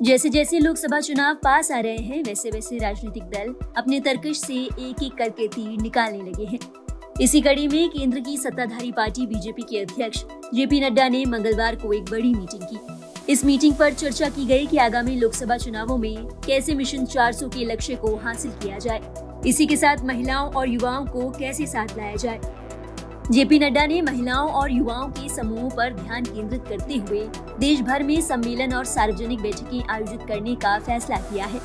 जैसे जैसे लोकसभा चुनाव पास आ रहे हैं, वैसे वैसे राजनीतिक दल अपने तरकश से एक एक करके तीर निकालने लगे हैं। इसी कड़ी में केंद्र की सत्ताधारी पार्टी बीजेपी के अध्यक्ष जेपी नड्डा ने मंगलवार को एक बड़ी मीटिंग की। इस मीटिंग पर चर्चा की गई कि आगामी लोकसभा चुनावों में कैसे मिशन 400 के लक्ष्य को हासिल किया जाए। इसी के साथ महिलाओं और युवाओं को कैसे साथ लाया जाए। जेपी नड्डा ने महिलाओं और युवाओं के समूहों पर ध्यान केंद्रित करते हुए देश भर में सम्मेलन और सार्वजनिक बैठकें आयोजित करने का फैसला किया है।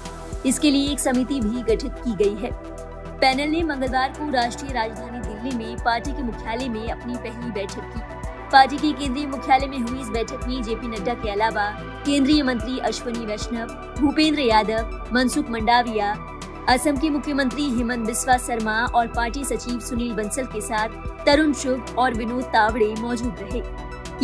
इसके लिए एक समिति भी गठित की गई है। पैनल ने मंगलवार को राष्ट्रीय राजधानी दिल्ली में पार्टी के मुख्यालय में अपनी पहली बैठक की। पार्टी के केंद्रीय मुख्यालय में हुई इस बैठक में जेपी नड्डा के अलावा केंद्रीय मंत्री अश्विनी वैष्णव, भूपेंद्र यादव, मनसुख मंडाविया, असम के मुख्यमंत्री हेमंत बिस्वा शर्मा और पार्टी सचिव सुनील बंसल के साथ तरुण चुग और विनोद तावड़े मौजूद रहे।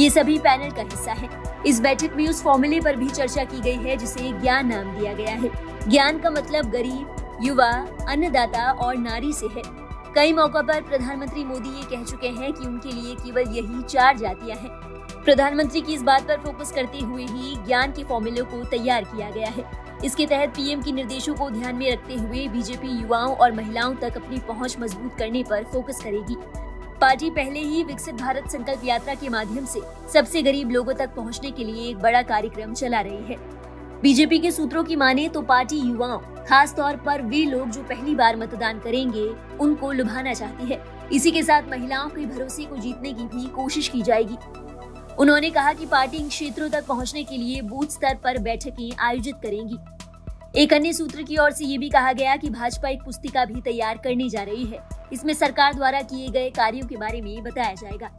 ये सभी पैनल का हिस्सा है। इस बैठक में उस फॉर्मूले पर भी चर्चा की गई है जिसे ज्ञान नाम दिया गया है। ज्ञान का मतलब गरीब, युवा, अन्नदाता और नारी से है। कई मौकों पर प्रधानमंत्री मोदी ये कह चुके हैं कि उनके लिए केवल यही 4 जातियां हैं। प्रधानमंत्री की इस बात पर फोकस करते हुए ही ज्ञान के फॉर्मूले को तैयार किया गया है। इसके तहत पीएम के निर्देशों को ध्यान में रखते हुए बीजेपी युवाओं और महिलाओं तक अपनी पहुंच मजबूत करने पर फोकस करेगी। पार्टी पहले ही विकसित भारत संकल्प यात्रा के माध्यम से सबसे गरीब लोगों तक पहुंचने के लिए एक बड़ा कार्यक्रम चला रही है। बीजेपी के सूत्रों की माने तो पार्टी युवाओं, खास तौर पर वे लोग जो पहली बार मतदान करेंगे, उनको लुभाना चाहती है। इसी के साथ महिलाओं के भरोसे को जीतने की भी कोशिश की जाएगी। उन्होंने कहा कि पार्टी इन क्षेत्रों तक पहुंचने के लिए बूथ स्तर पर बैठकें आयोजित करेंगी। एक अन्य सूत्र की ओर से ये भी कहा गया कि भाजपा एक पुस्तिका भी तैयार करने जा रही है। इसमें सरकार द्वारा किए गए कार्यों के बारे में बताया जाएगा।